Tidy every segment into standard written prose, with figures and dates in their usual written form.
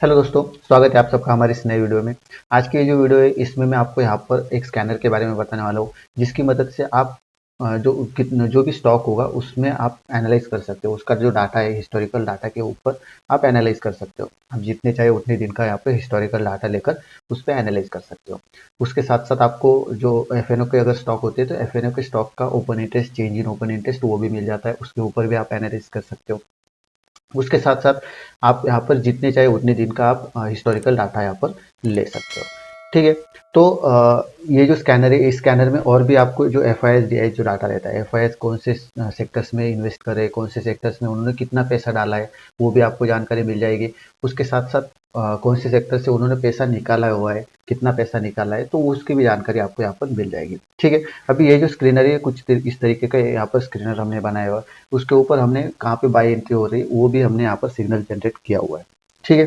Hello दोस्तों, स्वागत है आप सबका हमारे इस नए वीडियो में। आज की ये जो वीडियो है इसमें मैं आपको यहाँ पर एक स्कैनर के बारे में बताने वाला हूँ, जिसकी मदद से आप जो भी स्टॉक होगा उसमें आप एनालाइज कर सकते हो। उसका जो डाटा है हिस्टोरिकल डाटा के ऊपर आप एनालाइज कर सकते हो। आप जितने चाहे उतने दिन का यहाँ पे हिस्टोरिकल डाटा लेकर उस पर एनालाइज कर सकते हो। उसके साथ साथ आपको जो एफ के अगर स्टॉक होते हैं तो एफ के स्टॉक का open interest, change in open interest वो भी मिल जाता है, उसके ऊपर भी आप एनालाइज कर सकते हो। उसके साथ साथ आप यहाँ पर जितने चाहे उतने दिन का आप हिस्टोरिकल डाटा यहाँ पर ले सकते हो। ठीक है। तो ये जो स्कैनर है इस स्कैनर में और भी आपको जो F I S D I जो डाटा रहता है, एफ आई एस कौन से सेक्टर्स में इन्वेस्ट करे, कौन से सेक्टर्स में उन्होंने कितना पैसा डाला है वो भी आपको जानकारी मिल जाएगी। उसके साथ साथ कौन से सेक्टर से उन्होंने पैसा निकाला हुआ है, कितना पैसा निकाला है, तो उसकी भी जानकारी आपको यहाँ पर मिल जाएगी। ठीक है। अभी ये जो स्क्रीनर है कुछ इस तरीके का यहाँ पर स्क्रीनर हमने बनाया हुआ है। उसके ऊपर हमने कहाँ पे बाई एंट्री हो रही है वो भी हमने यहाँ पर सिग्नल जनरेट किया हुआ है। ठीक है।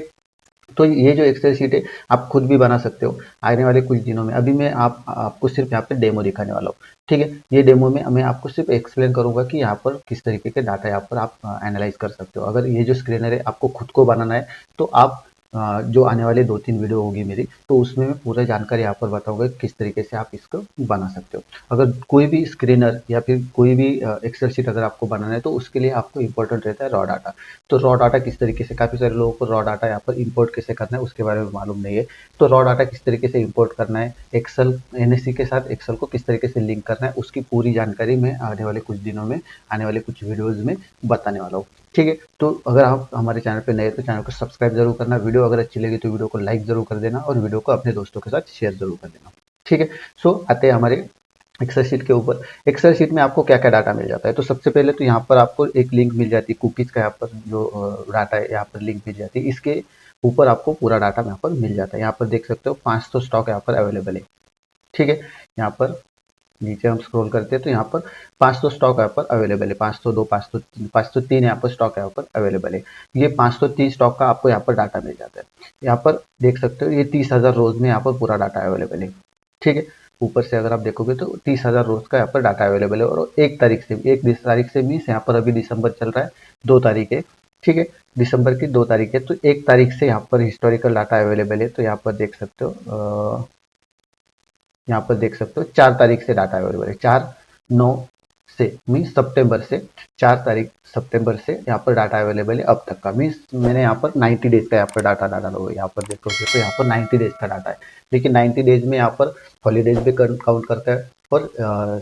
तो ये जो एक्सेल शीट है आप खुद भी बना सकते हो आने वाले कुछ दिनों में। अभी मैं आपको सिर्फ यहाँ पे डेमो दिखाने वाला हूँ। ठीक है। ये डेमो में मैं आपको सिर्फ एक्सप्लेन करूंगा कि यहाँ पर किस तरीके के डाटा यहाँ पर आप एनालाइज कर सकते हो। अगर ये जो स्क्रीनर है आपको खुद को बनाना है तो आप जो आने वाले 2-3 वीडियो होगी मेरी, तो उसमें मैं पूरा जानकारी यहाँ पर बताऊंगा किस तरीके से आप इसको बना सकते हो। अगर कोई भी स्क्रीनर या फिर कोई भी एक्सेल शीट अगर आपको बनाना है तो उसके लिए आपको इंपॉर्टेंट रहता है रॉ डाटा। तो रॉ डाटा किस तरीके से, काफ़ी सारे लोगों को रॉ डाटा यहाँ पर इंपोर्ट कैसे करना है उसके बारे में मालूम नहीं है। तो रॉ डाटा किस तरीके से इंपोर्ट करना है, एक्सेल एनएससी के साथ एक्सेल को किस तरीके से लिंक करना है, उसकी पूरी जानकारी मैं आने वाले कुछ दिनों में, आने वाले कुछ वीडियोज़ में बताने वाला हूँ। ठीक है। तो अगर आप हमारे चैनल पे नए तो चैनल को सब्सक्राइब जरूर करना, वीडियो अगर अच्छी लगी तो वीडियो को लाइक जरूर कर देना और वीडियो को अपने दोस्तों के साथ शेयर जरूर कर देना। ठीक है। सो आते हैं हमारे एक्सेल शीट के ऊपर। एक्सेल शीट में आपको क्या क्या डाटा मिल जाता है, तो सबसे पहले तो यहाँ पर आपको एक लिंक मिल जाती है, कुकीज का यहाँ पर जो डाटा है यहाँ पर लिंक मिल जाती है। इसके ऊपर आपको पूरा डाटा यहाँ पर मिल जाता है। यहाँ पर देख सकते हो 500 स्टॉक यहाँ पर अवेलेबल है। ठीक है। यहाँ पर नीचे हम स्क्रॉल करते हैं तो यहाँ पर 500 स्टॉक यहाँ पर अवेलेबल है, 502, 503, 503 यहाँ पर स्टॉक यहाँ पर अवेलेबल है। ये 503 स्टॉक का आपको यहाँ पर डाटा मिल जाता है। यहाँ पर देख सकते हो ये 30,000 रोज में यहाँ पर पूरा डाटा अवेलेबल है। ठीक है। ऊपर से अगर आप देखोगे तो 30,000 रोज का यहाँ पर डाटा अवेलेबल है और 1 तारीख से मीन्स यहाँ पर अभी दिसंबर चल रहा है, 2 तारीख है। ठीक है। दिसंबर की 2 तारीख है तो 1 तारीख से यहाँ पर हिस्टोरिकल डाटा अवेलेबल है। तो यहाँ पर देख सकते हो यहाँ पर देख सकते हो 4 तारीख से डाटा अवेलेबल है, 4/9 से मीन्स सितंबर से, 4 तारीख सितंबर से यहाँ पर डाटा अवेलेबल है अब तक का। मीन्स मैंने यहाँ पर 90 डेज का यहाँ पर डाटा डाला हुआ है। यहाँ पर देखोगे तो यहाँ पर 90 डेज का डाटा है, लेकिन 90 डेज में यहाँ पर हॉलीडेज भी काउंट करता है और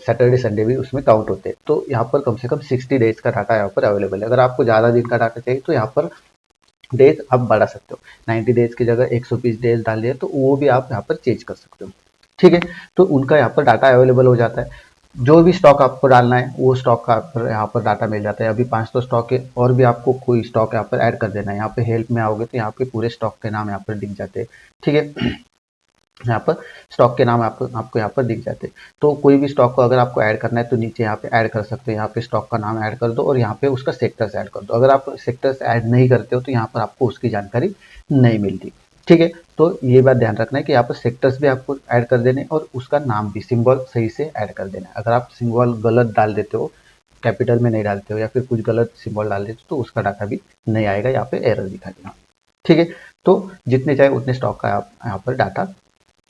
सैटरडे संडे भी उसमें काउंट होते हैं। तो यहाँ पर कम से कम 60 डेज का डाटा यहाँ पर अवेलेबल है। अगर आपको ज़्यादा दिन का डाटा चाहिए तो यहाँ पर डेज आप बढ़ा सकते हो, 90 डेज की जगह 120 डेज डाल दिए तो वो भी आप यहाँ पर चेंज कर सकते हो। ठीक है। तो उनका यहाँ पर डाटा अवेलेबल हो जाता है। जो भी स्टॉक आपको डालना है वो स्टॉक का यहाँ पर डाटा मिल जाता है। अभी 500 स्टॉक है और भी आपको कोई स्टॉक यहाँ पर ऐड कर देना है। यहाँ पे हेल्प में आओगे तो यहाँ पे पूरे स्टॉक के नाम यहाँ पर दिख जाते हैं। ठीक है। यहाँ पर स्टॉक के नाम आपको यहाँ पर दिख जाते हैं। तो कोई भी स्टॉक को अगर आपको ऐड करना है तो नीचे यहाँ पे ऐड कर सकते हो, यहाँ पे स्टॉक का नाम ऐड कर दो और यहाँ पे उसका सेक्टर्स ऐड कर दो। अगर आप सेक्टर्स ऐड नहीं करते हो तो यहाँ पर आपको उसकी जानकारी नहीं मिलती। ठीक है। तो ये बात ध्यान रखना है कि यहाँ पर सेक्टर्स भी आपको ऐड कर देने और उसका नाम भी, सिंबल सही से ऐड कर देना है। अगर आप सिंबल गलत डाल देते हो, कैपिटल में नहीं डालते हो या फिर कुछ गलत सिंबल डाल देते हो तो उसका डाटा भी नहीं आएगा, यहाँ पे एरर दिखा देगा। ठीक है। तो जितने चाहे उतने स्टॉक का आप यहाँ पर डाटा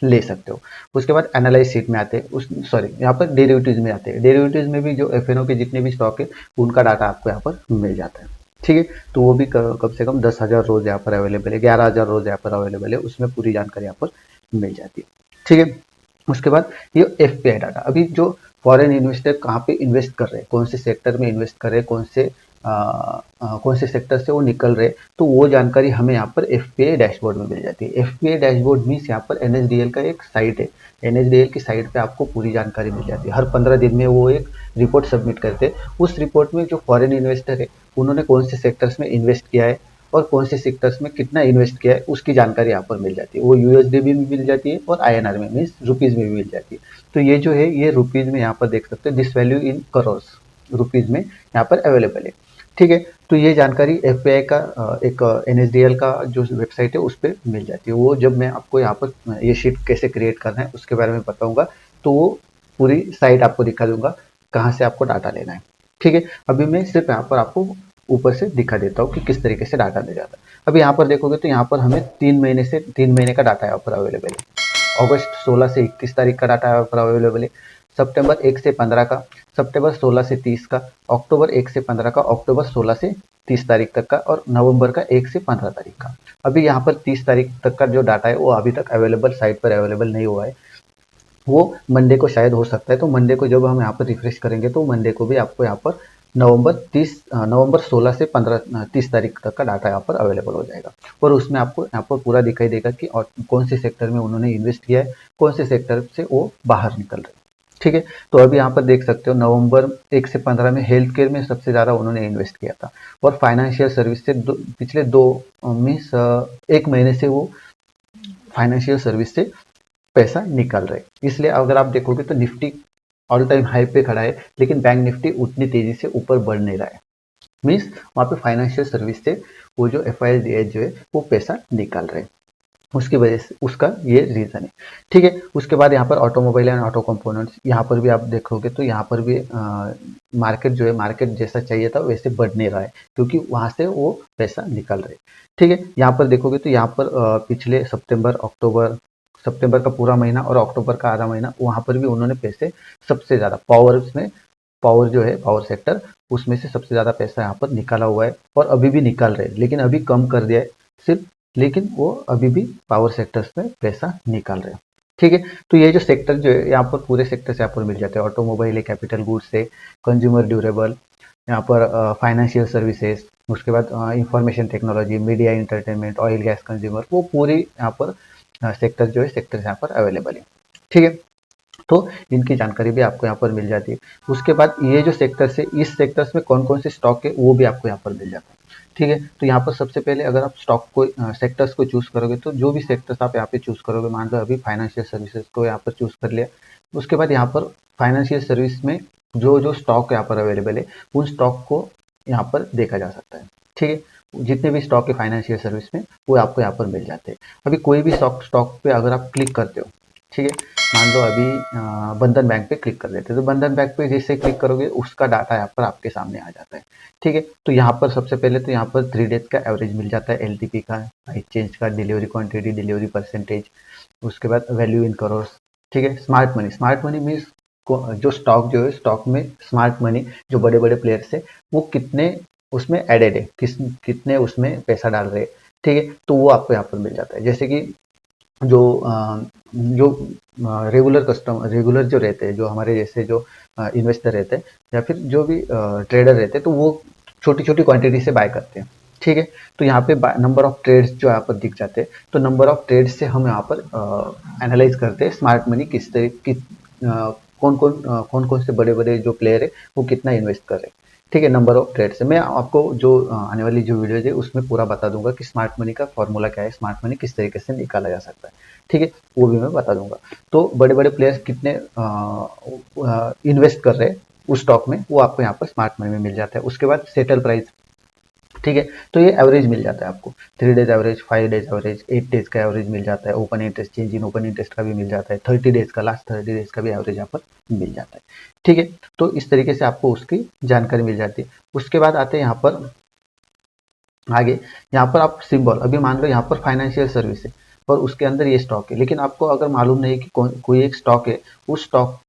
ले सकते हो। उसके बाद एनालाइज शीट में आते हैं, उस सॉरी यहाँ पर डेरिवेटिव्स में आते हैं। डेरिवेटिव्स में भी जो एफएनओ के जितने भी स्टॉक है उनका डाटा आपको यहाँ पर मिल जाता है। ठीक है। तो वो भी कम से कम 10,000 रोज यहाँ पर अवेलेबल है, 11,000 रोज यहाँ पर अवेलेबल है, उसमें पूरी जानकारी यहाँ पर मिल जाती है। ठीक है। उसके बाद ये एफपीआई डाटा, अभी जो फॉरेन इन्वेस्टर कहाँ पे इन्वेस्ट कर रहे हैं, कौन से सेक्टर में इन्वेस्ट कर रहे हैं, कौन से सेक्टर से वो निकल रहे, तो वो जानकारी हमें यहाँ पर एफपीआई डैशबोर्ड में मिल जाती है। एफपीआई डैशबोर्ड मीन्स यहाँ पर एनएसडीएल का एक साइट है। एनएसडीएल की साइट पे आपको पूरी जानकारी मिल जाती है। हर 15 दिन में वो एक रिपोर्ट सबमिट करते हैं। उस रिपोर्ट में जो फॉरेन इन्वेस्टर है उन्होंने कौन से सेक्टर्स में इन्वेस्ट किया है और कौन से सेक्टर्स में कितना इन्वेस्ट किया है उसकी जानकारी यहाँ पर मिल जाती है। वो यूएसडी में मिल जाती है और आईएनआर में मीन्स रुपीज में भी मिल जाती है। तो ये जो है ये रुपीज में यहाँ पर देख सकते हैं, this value in crores rupees में यहाँ पर अवेलेबल है। ठीक है। तो ये जानकारी एफपीआई का एक एनएसडीएल का जो वेबसाइट है उस पर मिल जाती है। वो जब मैं आपको यहाँ पर ये शीट कैसे क्रिएट करना है उसके बारे में बताऊंगा तो वो पूरी साइट आपको दिखा दूंगा कहाँ से आपको डाटा लेना है। ठीक है। अभी मैं सिर्फ यहाँ पर आपको ऊपर से दिखा देता हूँ कि किस तरीके से डाटा दे जाता है। अभी यहाँ पर देखोगे तो यहाँ पर हमें 3 महीने का डाटा यहाँ पर अवेलेबल है। अगस्त 16 से 21 तारीख का डाटा यहाँ पर अवेलेबल है। सितंबर 1 से 15 का, सितंबर 16 से 30 का, अक्टूबर 1 से 15 का, अक्टूबर 16 से 30 तारीख तक का, और नवंबर का 1 से 15 तारीख का। अभी यहाँ पर 30 तारीख तक का जो डाटा है वो अभी तक अवेलेबल, साइट पर अवेलेबल नहीं हुआ है। वो मंडे को शायद हो सकता है। तो मंडे को जब हम यहाँ पर रिफ्रेश करेंगे तो मंडे को भी आपको यहाँ पर नवंबर 16 से 30 तारीख तक का डाटा यहाँ पर अवेलेबल हो जाएगा। और उसमें आपको यहाँ पर पूरा दिखाई देगा कि और कौन से सेक्टर में उन्होंने इन्वेस्ट किया है, कौन से सेक्टर से वो बाहर निकल रहे हैं। ठीक है, तो अभी यहाँ पर देख सकते हो नवंबर 1 से 15 में हेल्थ केयर में सबसे ज़्यादा उन्होंने इन्वेस्ट किया था, और फाइनेंशियल सर्विस से पिछले 1 महीने से वो फाइनेंशियल सर्विस से पैसा निकाल रहे। इसलिए अगर आप देखोगे तो निफ्टी ऑल टाइम हाई पे खड़ा है, लेकिन बैंक निफ्टी उतनी तेजी से ऊपर बढ़ नहीं रहा है। मीन्स वहाँ पे फाइनेंशियल सर्विस से वो जो FIS जो है वो पैसा निकाल रहे हैं, उसकी वजह से उसका ये रीज़न है। ठीक है, उसके बाद यहाँ पर ऑटोमोबाइल एंड ऑटो कंपोनेंट्स, यहाँ पर भी आप देखोगे तो यहाँ पर भी मार्केट जो है, मार्केट जैसा चाहिए था वैसे बढ़ नहीं रहा है, क्योंकि वहाँ से वो पैसा निकल रहे। ठीक है, यहाँ पर देखोगे तो यहाँ पर पिछले सितंबर का पूरा महीना और अक्टूबर का आधा महीना, वहाँ पर भी उन्होंने पैसे सबसे ज़्यादा पावर जो है, पावर सेक्टर, उसमें से सबसे ज़्यादा पैसा यहाँ पर निकाला हुआ है, और अभी भी निकाल रहे हैं, लेकिन अभी कम कर दिया है सिर्फ, लेकिन वो अभी भी पावर सेक्टर्स में पैसा निकाल रहे हैं। ठीक है, तो ये जो सेक्टर जो है यहाँ पर पूरे सेक्टर से यहाँ पर मिल जाते हैं। ऑटोमोबाइल है, कैपिटल गुड्स है, कंज्यूमर ड्यूरेबल, यहाँ पर फाइनेंशियल सर्विसेज, उसके बाद information technology, media entertainment, oil gas consumer, वो पूरी यहाँ पर सेक्टर जो है, सेक्टर यहाँ पर अवेलेबल है। ठीक है, तो इनकी जानकारी भी आपको यहाँ पर मिल जाती है। उसके बाद ये जो सेक्टर्स है, इस सेक्टर्स में कौन कौन से स्टॉक है वो भी आपको यहाँ पर मिल जाता है। ठीक है, तो यहाँ पर सबसे पहले अगर आप स्टॉक को सेक्टर्स को चूज करोगे, तो जो भी सेक्टर्स आप यहाँ पे चूज करोगे, मान लो अभी फाइनेंशियल सर्विसेज को यहाँ पर चूज कर लिया, उसके बाद यहाँ पर फाइनेंशियल सर्विस में जो जो स्टॉक यहाँ पर अवेलेबल है, उन स्टॉक को यहाँ पर देखा जा सकता है। ठीक है, जितने भी स्टॉक है फाइनेंशियल सर्विस में, वो आपको यहाँ पर मिल जाते हैं। अभी कोई भी स्टॉक पे अगर आप क्लिक करते हो, ठीक है, मान लो अभी बंधन बैंक पे क्लिक कर देते हैं, तो बंधन बैंक पे जैसे क्लिक करोगे उसका डाटा यहाँ पर आपके सामने आ जाता है। ठीक है, तो यहाँ पर सबसे पहले तो यहाँ पर 3 डेज का एवरेज मिल जाता है, LTP का, एक्सचेंज का, डिलीवरी क्वांटिटी, डिलीवरी परसेंटेज, उसके बाद वैल्यू इन करोर्स। ठीक है, स्मार्ट मनी मीन्स जो स्टॉक जो है, स्टॉक में स्मार्ट मनी जो बड़े बड़े प्लेयर्स है वो कितने उसमें एडेड है, कितने उसमें पैसा डाल रहे हैं। ठीक है, तो वो आपको यहाँ पर मिल जाता है। जैसे कि जो रेगुलर जो रहते हैं, जो हमारे जैसे जो इन्वेस्टर रहते हैं या फिर जो भी ट्रेडर रहते हैं, तो वो छोटी छोटी क्वांटिटी से बाय करते हैं। ठीक है, तो यहाँ पे नंबर ऑफ ट्रेड्स जो यहाँ पर दिख जाते हैं, तो नंबर ऑफ ट्रेड्स से हम यहाँ पर एनालाइज करते हैं स्मार्ट मनी किस तरह की कौन कौन से बड़े बड़े जो प्लेयर है वो कितना इन्वेस्ट कर रहे हैं। ठीक है, नंबर ऑफ ट्रेड से मैं आपको जो आने वाली जो वीडियो है उसमें पूरा बता दूंगा कि स्मार्ट मनी का फॉर्मूला क्या है, स्मार्ट मनी किस तरीके से निकाला जा सकता है। ठीक है, वो भी मैं बता दूंगा। तो बड़े बड़े प्लेयर्स कितने इन्वेस्ट कर रहे हैं उस स्टॉक में, वो आपको यहाँ पर स्मार्ट मनी में मिल जाता है। उसके बाद सेटल प्राइस, ठीक है, तो ये एवरेज मिल जाता है आपको, 3 days average, 5 days average, 8 days का एवरेज मिल जाता है। Open interest, change in open interest का भी मिल जाता है। 30 डेज का, लास्ट 30 डेज का भी एवरेज यहाँ पर मिल जाता है। ठीक है, तो इस तरीके से आपको उसकी जानकारी मिल जाती है। उसके बाद आते हैं यहाँ पर आगे, यहाँ पर आप सिंबल, अभी मान लो यहाँ पर फाइनेंशियल सर्विस है और उसके अंदर ये स्टॉक है, लेकिन आपको अगर मालूम नहीं कि कोई एक स्टॉक है, उस स्टॉक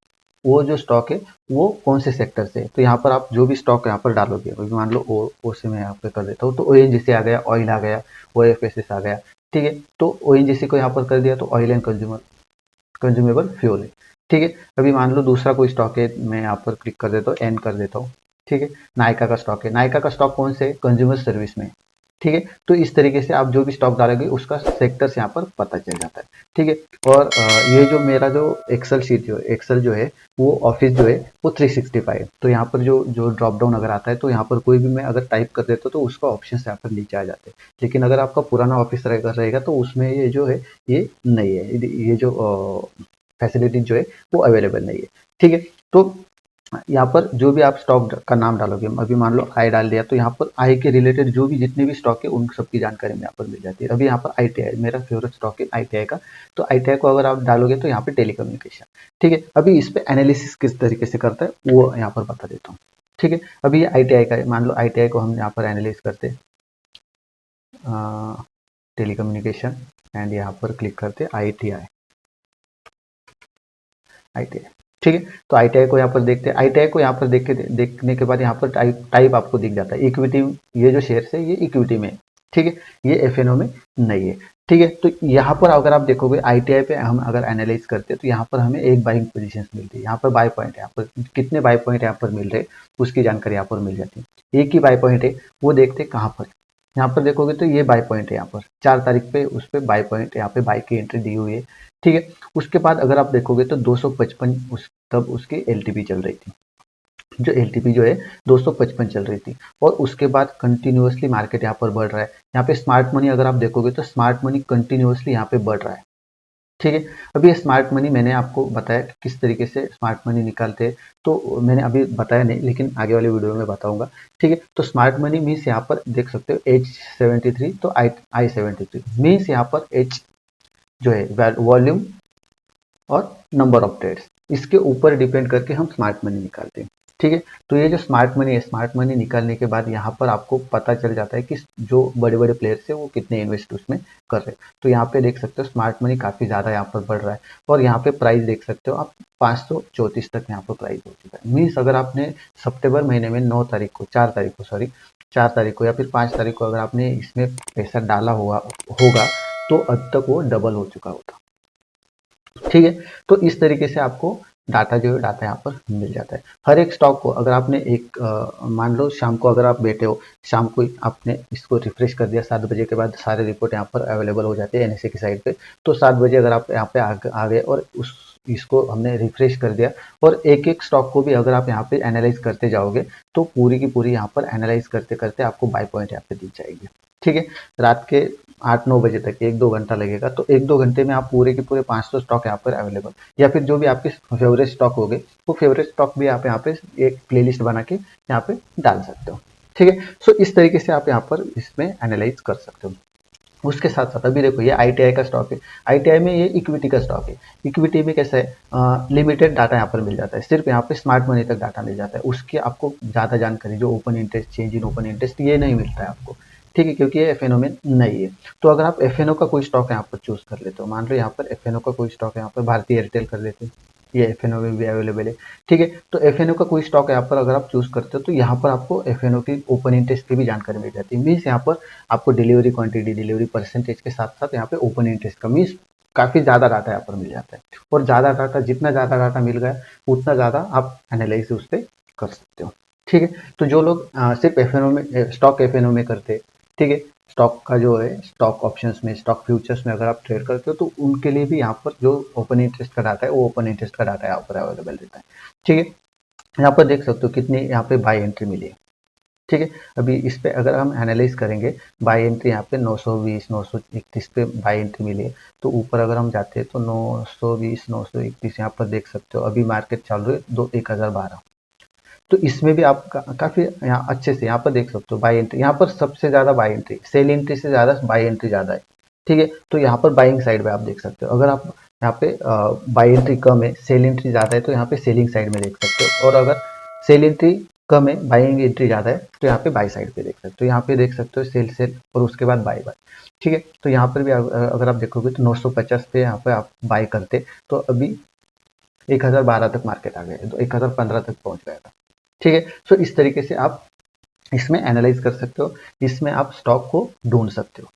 वो जो स्टॉक है वो कौन से सेक्टर से है, तो यहाँ पर आप जो भी स्टॉक यहाँ पर डालोगे, मान लो ओ से मैं यहाँ पे कर देता हूँ, तो ONGC आ गया, ऑयल आ गया, OFSS आ गया। ठीक है, तो ONGC को यहाँ पर कर दिया तो ऑयल एंड कंज्यूमेबल फ्यूल है। ठीक है, अभी मान लो दूसरा कोई स्टॉक है, मैं यहाँ पर क्लिक कर देता हूँ, एन कर देता हूँ। ठीक है, नायका का स्टॉक है, नायका का स्टॉक कौन से है, कंज्यूमर सर्विस में। ठीक है, तो इस तरीके से आप जो भी स्टॉक डालोगे उसका सेक्टर यहाँ पर पता चल जाता है। ठीक है, और ये जो मेरा जो एक्सेल शीट एक्सेल जो है वो ऑफिस जो है वो 365, तो यहाँ पर जो ड्रॉप डाउन अगर आता है तो यहाँ पर कोई भी मैं अगर टाइप कर देता हूँ तो उसका ऑप्शन यहाँ पर नीचे आ जाते हैं। लेकिन अगर आपका पुराना ऑफिस रहेगा तो उसमें ये जो है ये नहीं है, ये जो फैसिलिटी जो है वो अवेलेबल नहीं है। ठीक है, तो यहाँ पर जो भी आप स्टॉक का नाम डालोगे, अभी मान लो आई डाल दिया, तो यहाँ पर आई के रिलेटेड जो भी जितने भी स्टॉक है उन सबकी जानकारी यहाँ पर मिल जाती है। अभी यहाँ पर ITI मेरा फेवरेट स्टॉक है ITI का, तो ITI को अगर आप डालोगे तो यहाँ पे टेलीकम्युनिकेशन। ठीक है, अभी इस पे एनालिसिस किस तरीके से करता है वो यहाँ पर बता देता हूँ। ठीक है। अभी ये ITI का है, मान लो ITI को हम यहाँ पर एनालाइज करते, टेलीकम्युनिकेशन, एंड यहाँ पर क्लिक करते ITI। ठीक है। तो ITI को यहाँ पर देखते हैं, ITI को यहाँ पर देखने के बाद यहाँ पर टाइप आपको दिख जाता है इक्विटी। ये जो शेयर है ये इक्विटी में, ठीक है, ये FNO में नहीं है। ठीक है। तो यहाँ पर अगर आप देखोगे ITI पे हम अगर एनालाइज करते हैं तो यहाँ पर हमें एक बाइंग पोजीशन मिलती है, यहाँ पर बाय पॉइंट है, यहाँ पर कितने बाय पॉइंट यहाँ पर मिल रहे उसकी जानकारी यहाँ पर मिल जाती है। एक ही बाय पॉइंट है, वो देखते कहाँ पर, यहाँ पर देखोगे तो ये बाय पॉइंट है, यहाँ पर 4 तारीख पे उस पर बाय पॉइंट, यहाँ पे बाय की एंट्री दी हुई है। ठीक है। उसके बाद अगर आप देखोगे तो 255 तब उसकी LTP चल रही थी, जो LTP जो है 255 चल रही थी। और उसके बाद कंटिन्यूअसली मार्केट यहाँ पर बढ़ रहा है। यहाँ पे स्मार्ट मनी अगर आप देखोगे तो स्मार्ट मनी कंटिन्यूअसली यहाँ पे बढ़ रहा है। ठीक है। अभी ये स्मार्ट मनी मैंने आपको बताया कि किस तरीके से स्मार्ट मनी निकालते हैं, तो मैंने अभी बताया नहीं, लेकिन आगे वाले वीडियो में बताऊंगा। ठीक है। तो स्मार्ट मनी मीन्स यहाँ पर देख सकते हो H73 तो I73 मीन्स यहाँ पर H जो है वॉल्यूम और नंबर ऑफ ट्रेड्स, इसके ऊपर डिपेंड करके हम स्मार्ट मनी निकालते हैं। ठीक है। तो ये जो स्मार्ट मनी है, स्मार्ट मनी निकालने के बाद यहाँ पर आपको पता चल जाता है कि जो बड़े बड़े प्लेयर्स है वो कितने इन्वेस्ट उसमें कर रहे हैं। तो यहाँ पे देख सकते हो स्मार्ट मनी काफ़ी ज़्यादा यहाँ पर बढ़ रहा है। और यहाँ पे प्राइस देख सकते हो आप 534 तक यहाँ पर प्राइस हो चुका है। मीन्स अगर आपने सितंबर महीने में 4 तारीख को या फिर 5 तारीख को अगर आपने इसमें पैसा डाला होगा तो अब तक वो डबल हो चुका होता। ठीक है। तो इस तरीके से आपको डाटा जो है डाटा यहाँ पर मिल जाता है। हर एक स्टॉक को अगर आपने मान लो शाम को अगर आप बैठे हो, शाम को आपने इसको रिफ्रेश कर दिया, 7 बजे के बाद सारे रिपोर्ट यहाँ पर अवेलेबल हो जाते हैं NSE की साइड पे। तो 7 बजे अगर आप यहाँ पे आ गए और इसको हमने रिफ्रेश कर दिया, और एक एक स्टॉक को भी अगर आप यहाँ पे एनालाइज करते जाओगे तो पूरी की पूरी यहाँ पर एनालाइज करते करते आपको बाय पॉइंट यहाँ पे दिख जाएगी। ठीक है। रात के 8-9 बजे तक 1-2 घंटा लगेगा, तो 1-2 घंटे में आप पूरे के पूरे 500 स्टॉक यहाँ पर अवेलेबल, या फिर जो भी आपके फेवरेट स्टॉक हो गए वो फेवरेट स्टॉक भी आप यहाँ पे एक प्लेलिस्ट बना के यहाँ पे डाल सकते हो। ठीक है। सो इस तरीके से आप यहाँ पर इसमें एनालाइज कर सकते हो। उसके साथ साथ अभी देखो ये ITI का स्टॉक है, ITI में ये इक्विटी का स्टॉक है। इक्विटी में कैसा है, लिमिटेड डाटा यहाँ पर मिल जाता है, सिर्फ यहाँ पे स्मार्ट मनी तक डाटा मिल जाता है। उसकी आपको ज़्यादा जानकारी जो open interest, change in open interest, ये नहीं मिलता है आपको। ठीक है, क्योंकि ये FNO में नहीं है। तो अगर आप FNO का कोई स्टॉक यहाँ पर चूज कर लेते हो, मान लो यहाँ पर FNO का कोई स्टॉक है, यहाँ पर भारतीय एयरटेल कर लेते हैं, ये FNO में भी अवेलेबल है। ठीक है। तो FNO का कोई स्टॉक यहाँ पर अगर आप चूज करते हो तो यहाँ पर आपको FNO की ओपन इंटरेस्ट की भी जानकारी मिल जाती है। मीन्स यहाँ पर आपको डिलीवरी क्वांटिटी, डिलीवरी परसेंटेज के साथ साथ यहाँ पे ओपन इंटरेस्ट का मीन्स काफी ज्यादा डाटा यहाँ पर मिल जाता है। और ज्यादा डाटा, जितना ज्यादा डाटा मिल गया उतना ज्यादा आप एनालिसिस उस पर कर सकते हो। ठीक है। तो जो लोग सिर्फ FNO में स्टॉक FNO में करते, ठीक है, स्टॉक का जो है स्टॉक ऑप्शंस में, स्टॉक फ्यूचर्स में अगर आप ट्रेड करते हो तो उनके लिए भी यहाँ पर जो ओपन इंटरेस्ट का डाटा है वो ओपन इंटरेस्ट का डाटा यहाँ पर अवेलेबल रहता है। ठीक है। यहाँ पर देख सकते हो कितनी यहाँ पे बाय एंट्री मिली है। ठीक है। अभी इस पे अगर हम एनालाइज करेंगे, बाय एंट्री यहाँ पे 920 931 पे बाय एंट्री मिली है। तो ऊपर अगर हम जाते हैं तो 920 931 यहाँ पर देख सकते हो अभी मार्केट चल रही है 1012। तो इसमें भी आप काफी यहाँ अच्छे से यहाँ पर देख सकते हो बाय एंट्री, यहाँ पर सबसे ज्यादा बाय एंट्री, सेल एंट्री से ज्यादा बाय एंट्री ज्यादा है। ठीक है। तो यहाँ पर बाइंग साइड में आप देख सकते हो, अगर आप यहाँ पे बाय एंट्री कम है, सेल एंट्री ज्यादा है, तो यहाँ पे सेलिंग साइड में देख सकते हो। और अगर सेल एंट्री कम है, बाइंग एंट्री ज्यादा है, तो यहाँ पे बाय साइड पे देख सकते हो। यहाँ पे देख सकते हो सेल सेल और उसके बाद बाय बाय। ठीक है। तो यहाँ पर भी अगर आप देखोगे तो 950 पे यहाँ पे आप बाय करते तो अभी 1012 तक मार्केट आ गया, तो 1015 तक पहुंच गया था। ठीक है। सो इस तरीके से आप इसमें एनालाइज कर सकते हो, इसमें आप स्टॉक को ढूंढ सकते हो।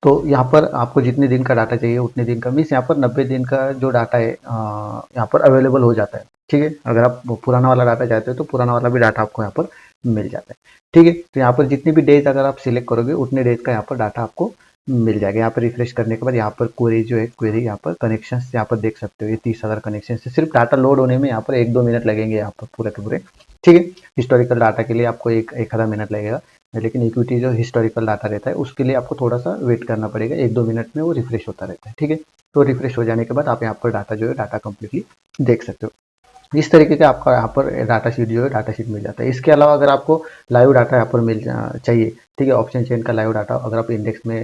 तो यहाँ पर आपको जितने दिन का डाटा चाहिए उतने दिन का, मीन्स यहाँ पर 90 दिन का जो डाटा है यहाँ पर अवेलेबल हो जाता है। ठीक है। अगर आप पुराना वाला डाटा चाहते हो तो पुराना वाला भी डाटा आपको यहाँ पर मिल जाता है। ठीक है। तो यहाँ पर जितनी भी डेज अगर आप सिलेक्ट करोगे उतने डेज का यहाँ पर डाटा आपको मिल जाएगा। यहाँ पर रिफ्रेश करने के बाद यहाँ पर क्वेरी जो है, क्वेरी यहाँ पर कनेक्शन यहाँ पर देख सकते हो, ये 30,000 कनेक्शन से सिर्फ डाटा लोड होने में यहाँ पर 1-2 मिनट लगेंगे यहाँ पर पूरे के पूरे। ठीक है। हिस्टोरिकल डाटा के लिए आपको एक आधा मिनट लगेगा, लेकिन इक्विटी जो हिस्टोरिकल डाटा रहता है उसके लिए आपको थोड़ा सा वेट करना पड़ेगा, 1-2 मिनट में वो रिफ्रेश होता रहता है। ठीक है। तो रिफ्रेश हो जाने के बाद आप यहाँ पर डाटा जो है डाटा कंप्लीटली देख सकते हो। इस तरीके का आपका यहाँ पर डाटा शीट जो है डाटा शीट मिल जाता है। इसके अलावा अगर आपको लाइव डाटा यहाँ पर चाहिए, ठीक है, ऑप्शन चेन का लाइव डाटा, अगर आप इंडेक्स में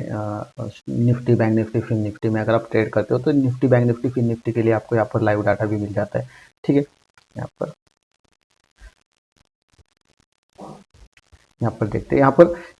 निफ्टी, बैंक निफ्टी, फिन निफ्टी में अगर आप ट्रेड करते हो तो निफ्टी, बैंक निफ्टी, फिन निफ्टी के लिए आपको यहाँ पर लाइव डाटा भी मिल जाता है। ठीक है। यहाँ पर यहाँ पर देखते हैं,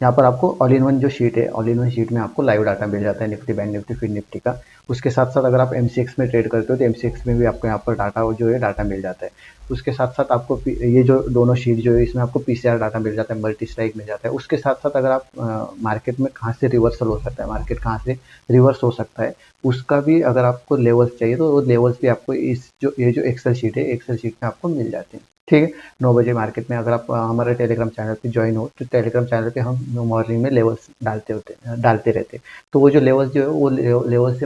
यहाँ पर आपको ऑल इन वन जो शीट है, ऑल इन वन शीट में आपको लाइव डाटा मिल जाता है निफ्टी, बैंक निफ्टी, फिर निफ्टी का। उसके साथ साथ अगर आप एमसीएक्स में ट्रेड करते हो तो एमसीएक्स में भी आपको यहाँ पर डाटा जो है डाटा मिल जाता है। उसके साथ साथ आपको ये जो दोनों शीट जो है इसमें आपको पीसीआर डाटा मिल जाता है, मल्टी स्ट्राइक मिल जाता है। उसके साथ साथ अगर आप मार्केट में कहाँ से रिवर्सल हो सकता है, मार्केट कहाँ से रिवर्स हो सकता है, उसका भी अगर आपको लेवल्स चाहिए तो वो लेवल्स भी आपको ये जो एक्सेल शीट है, एक्सेल शीट में आपको मिल जाते हैं। ठीक है, 9 बजे मार्केट में अगर आप हमारे टेलीग्राम चैनल पे ज्वाइन हो तो टेलीग्राम चैनल पे हम मॉर्निंग में लेवल्स डालते रहते हैं। तो वो जो लेवल्स जो है वो लेवल से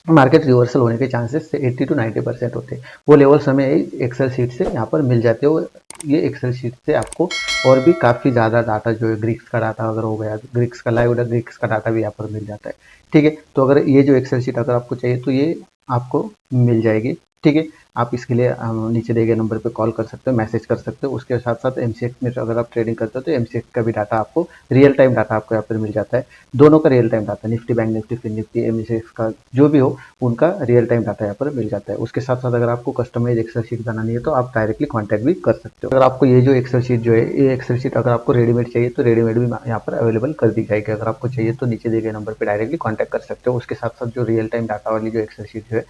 मार्केट रिवर्सल होने के चांसेस 80 to 90% होते हैं। वो लेवल्स हमें एक्सेल शीट से यहाँ पर मिल जाते हो। ये एक्सेल शीट से आपको और भी काफ़ी ज़्यादा डाटा जो है, ग्रीक्स का डाटा अगर हो गया, ग्रीक्स का लाइव ग्रीक्स का डाटा भी यहाँ पर मिल जाता है। ठीक है, तो अगर ये जो एक्सेल शीट अगर आपको चाहिए तो ये आपको मिल जाएगी। ठीक है, आप इसके लिए नीचे दिए गए नंबर पे कॉल कर सकते हो, मैसेज कर सकते हो। उसके साथ साथ एमसीएक्स में अगर आप ट्रेडिंग करते हो तो एमसीएक्स का भी डाटा आपको, रियल टाइम डाटा आपको यहाँ पर मिल जाता है। दोनों का real time data, Nifty, bank Nifty, फिर निफ्टी, एमसीएक्स का जो भी हो उनका रियल टाइम डाटा यहाँ पर मिल जाता है। उसके साथ साथ अगर आपको कस्टमाइज एक्सेल शीट बनानी है तो आप डायरेक्टली कॉन्टैक्ट भी कर सकते हो। अगर आपको ये जो एक्सेल शीट जो है, ये एक्सेल शीट अगर आपको रेडीमेड चाहिए तो रेडीमेड भी यहाँ पर अवेलेबल कर दी जाएगी। अगर आपको चाहिए तो नीचे दिए गए नंबर पर डायरेक्टली कॉन्टैक्ट कर सकते हो। उसके साथ साथ जो रियल टाइम डाटा वाली जो एक्सेल शीट जो है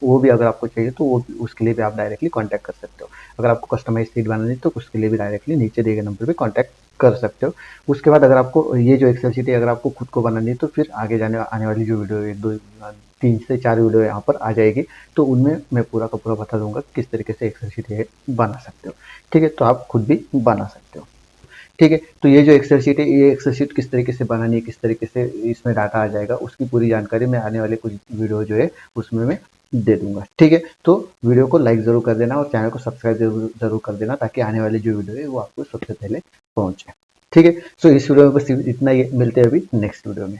वो भी अगर आपको चाहिए तो वो उसके लिए भी आप डायरेक्टली कॉन्टैक्ट कर सकते हो। अगर आपको कस्टमाइज शीट बनानी है तो उसके लिए भी डायरेक्टली नीचे दिए गए नंबर पर कॉन्टैक्ट कर सकते हो। उसके बाद अगर आपको ये जो एक्सेल शीट है अगर आपको खुद को बनानी है तो फिर आगे आने वाली जो वीडियो है, 3 से 4 वीडियो यहाँ पर आ जाएगी, तो उनमें मैं पूरा का पूरा बता दूंगा किस तरीके से एक्सेल शीट है बना सकते हो। ठीक है, तो आप खुद भी बना सकते हो। ठीक है, तो ये जो एक्सेल शीट है, ये एक्सेल शीट किस तरीके से बनानी है, किस तरीके से इसमें डाटा आ जाएगा, उसकी पूरी जानकारी मैं आने वाले कुछ वीडियो जो है उसमें मैं दे दूंगा। ठीक है, तो वीडियो को लाइक जरूर कर देना और चैनल को सब्सक्राइब जरूर कर देना ताकि आने वाली जो वीडियो है वो आपको सबसे पहले पहुंचे। ठीक है, सो इस वीडियो में बस इतना ही, मिलते हैं अभी नेक्स्ट वीडियो में।